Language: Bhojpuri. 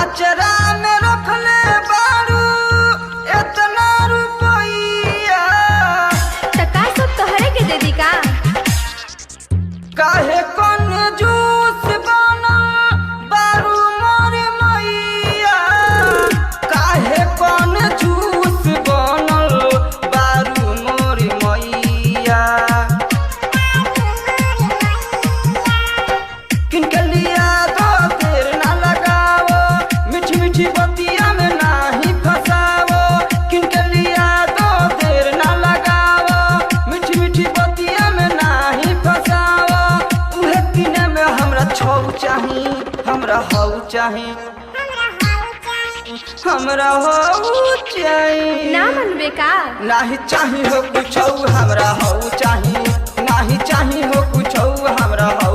अचरा में रखले बारू इतना रुपया टका सब तोहरे के दे दी का? काहे कौन जूस बना बारू मोर मैया काहे कौन जूस बनल बारू मोर मैया किनके लिया दो देर ना लगाओ मीठी मीठी बतिया में नाही फसाओ किनके लिया दो देर ना लगाओ मीठी मीठी बतिया में नाही फसाओ उहे किने में हमरा छौ चाही हमरा हौ चाही हमरा हौ चाही ना मनबे का? नाही चाही हो कुछ हमरा हौ चाही नाही चाही हो कुछ हमरा हौ